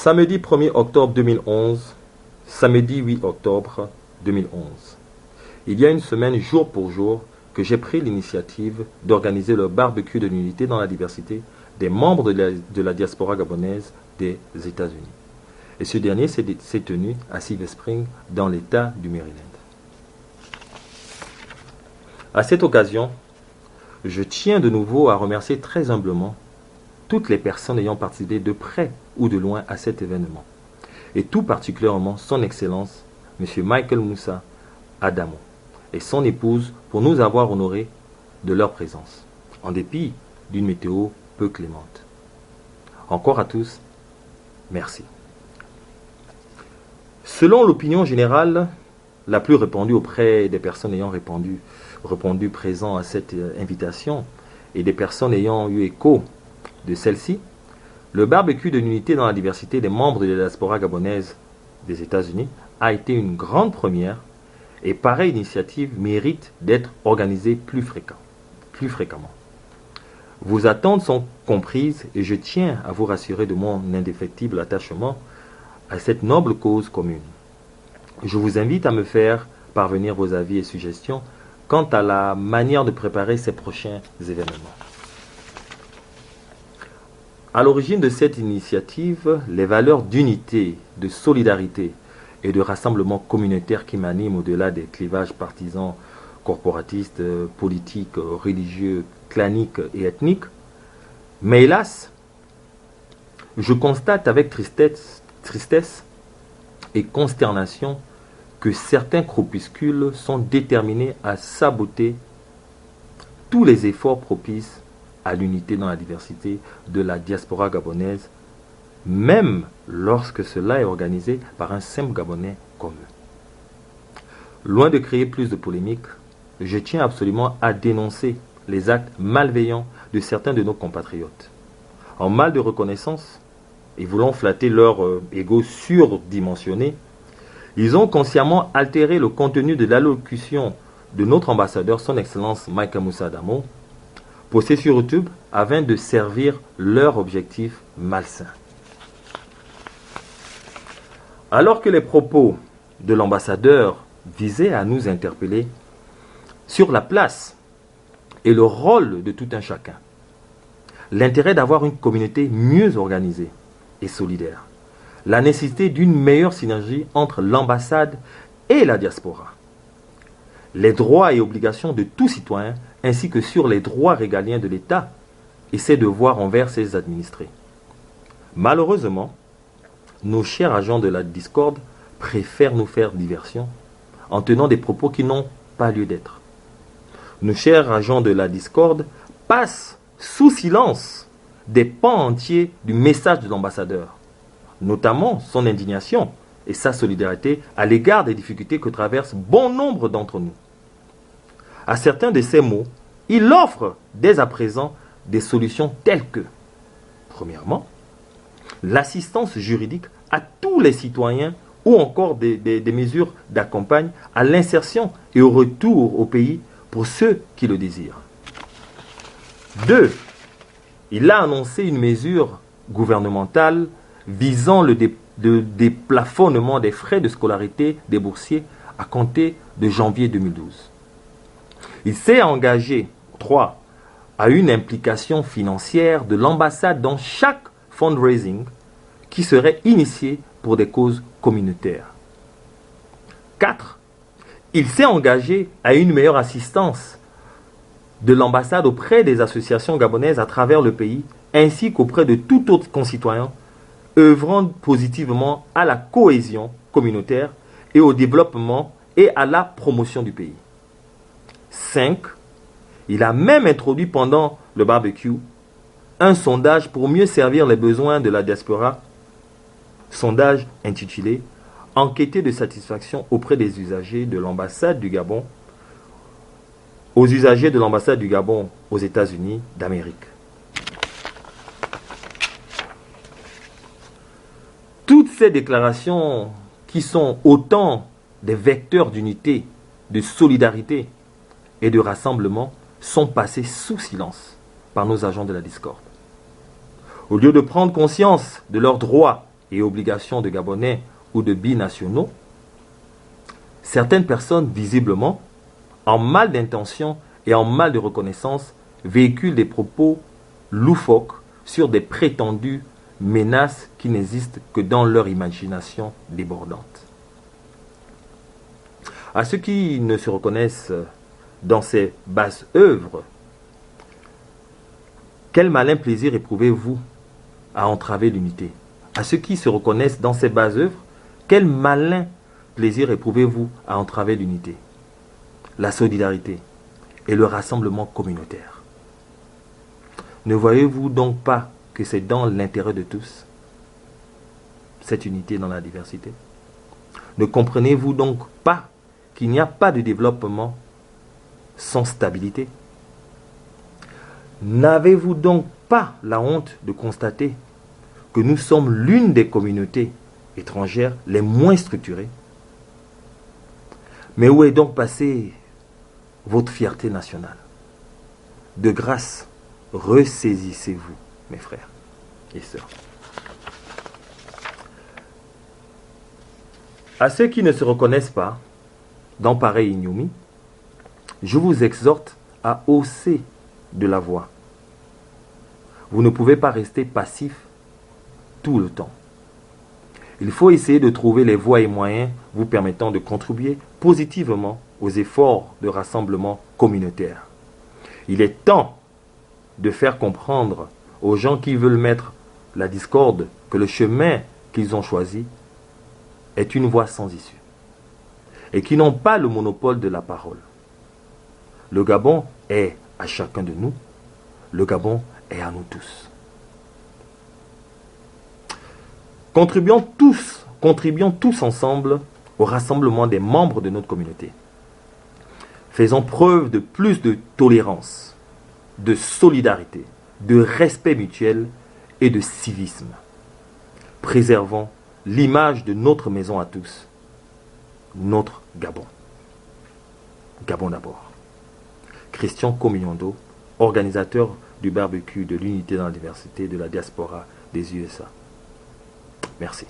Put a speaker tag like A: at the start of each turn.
A: Samedi 1er octobre 2011, samedi 8 octobre 2011. Il y a une semaine, jour pour jour, que j'ai pris l'initiative d'organiser le barbecue de l'unité dans la diversité des membres de la diaspora gabonaise des États-Unis. Et ce dernier s'est tenu à Silver Spring, dans l'État du Maryland. À cette occasion, je tiens de nouveau à remercier très humblement toutes les personnes ayant participé de près ou de loin à cet événement, et tout particulièrement son Excellence, M. Michael Moussa Adamo, et son épouse pour nous avoir honorés de leur présence, en dépit d'une météo peu clémente. Encore à tous, merci. Selon l'opinion générale, la plus répandue auprès des personnes ayant répondu présent à cette invitation et des personnes ayant eu écho de celle-ci, le barbecue de l'unité dans la diversité des membres de la diaspora gabonaise des États-Unis a été une grande première et pareille initiative mérite d'être organisée plus fréquemment. Vos attentes sont comprises et je tiens à vous rassurer de mon indéfectible attachement à cette noble cause commune. Je vous invite à me faire parvenir vos avis et suggestions quant à la manière de préparer ces prochains événements. À l'origine de cette initiative, les valeurs d'unité, de solidarité et de rassemblement communautaire qui m'animent au-delà des clivages partisans, corporatistes, politiques, religieux, claniques et ethniques. Mais hélas, je constate avec tristesse et consternation que certains groupuscules sont déterminés à saboter tous les efforts propices à l'unité dans la diversité de la diaspora gabonaise, même lorsque cela est organisé par un simple Gabonais comme eux. Loin de créer plus de polémiques, je tiens absolument à dénoncer les actes malveillants de certains de nos compatriotes. En mal de reconnaissance, et voulant flatter leur ego surdimensionné, ils ont consciemment altéré le contenu de l'allocution de notre ambassadeur, son Excellence Michael Moussa Adamo, posté sur YouTube afin de servir leur objectif malsain. Alors que les propos de l'ambassadeur visaient à nous interpeller sur la place et le rôle de tout un chacun, l'intérêt d'avoir une communauté mieux organisée et solidaire, la nécessité d'une meilleure synergie entre l'ambassade et la diaspora, les droits et obligations de tout citoyen, ainsi que sur les droits régaliens de l'État et ses devoirs envers ses administrés. Malheureusement, nos chers agents de la discorde préfèrent nous faire diversion en tenant des propos qui n'ont pas lieu d'être. Nos chers agents de la discorde passent sous silence des pans entiers du message de l'ambassadeur, notamment son indignation et sa solidarité à l'égard des difficultés que traversent bon nombre d'entre nous. À certains de ces mots, il offre dès à présent des solutions telles que, premièrement, l'assistance juridique à tous les citoyens ou encore des mesures d'accompagnement à l'insertion et au retour au pays pour ceux qui le désirent. 2. Il a annoncé une mesure gouvernementale visant le déplafonnement des frais de scolarité des boursiers à compter de janvier 2012. Il s'est engagé, 3, à une implication financière de l'ambassade dans chaque fundraising qui serait initié pour des causes communautaires. 4. Il s'est engagé à une meilleure assistance de l'ambassade auprès des associations gabonaises à travers le pays, ainsi qu'auprès de tout autre concitoyen œuvrant positivement à la cohésion communautaire et au développement et à la promotion du pays. 5. Il a même introduit pendant le barbecue un sondage pour mieux servir les besoins de la diaspora, sondage intitulé « Enquêter de satisfaction auprès des usagers de l'ambassade du Gabon aux usagers de l'ambassade du Gabon aux États-Unis d'Amérique ». Toutes ces déclarations qui sont autant des vecteurs d'unité, de solidarité et de rassemblement sont passées sous silence par nos agents de la discorde. Au lieu de prendre conscience de leurs droits et obligations de Gabonais ou de binationaux, certaines personnes, visiblement, en mal d'intention et en mal de reconnaissance, véhiculent des propos loufoques sur des prétendues menaces qui n'existent que dans leur imagination débordante. À ceux qui ne se reconnaissent dans ces basses œuvres, quel malin plaisir éprouvez-vous à entraver l'unité? À ceux qui se reconnaissent dans ces basses œuvres, quel malin plaisir éprouvez-vous à entraver l'unité, la solidarité et le rassemblement communautaire? Ne voyez-vous donc pas que c'est dans l'intérêt de tous, cette unité dans la diversité? Ne comprenez-vous donc pas qu'il n'y a pas de développement sans stabilité? N'avez-vous donc pas la honte de constater que nous sommes l'une des communautés étrangères les moins structurées? Mais où est donc passée votre fierté nationale? De grâce, ressaisissez-vous, mes frères et sœurs. À ceux qui ne se reconnaissent pas dans pareille ignomie, je vous exhorte à hausser de la voix. Vous ne pouvez pas rester passif tout le temps. Il faut essayer de trouver les voies et moyens vous permettant de contribuer positivement aux efforts de rassemblement communautaire. Il est temps de faire comprendre aux gens qui veulent mettre la discorde que le chemin qu'ils ont choisi est une voie sans issue et qui n'ont pas le monopole de la parole. Le Gabon est à chacun de nous, le Gabon est à nous tous. Contribuons tous ensemble au rassemblement des membres de notre communauté. Faisons preuve de plus de tolérance, de solidarité, de respect mutuel et de civisme. Préservons l'image de notre maison à tous, notre Gabon. Gabon d'abord. Christian Comignondo, organisateur du barbecue de l'unité dans la diversité de la diaspora des USA. Merci.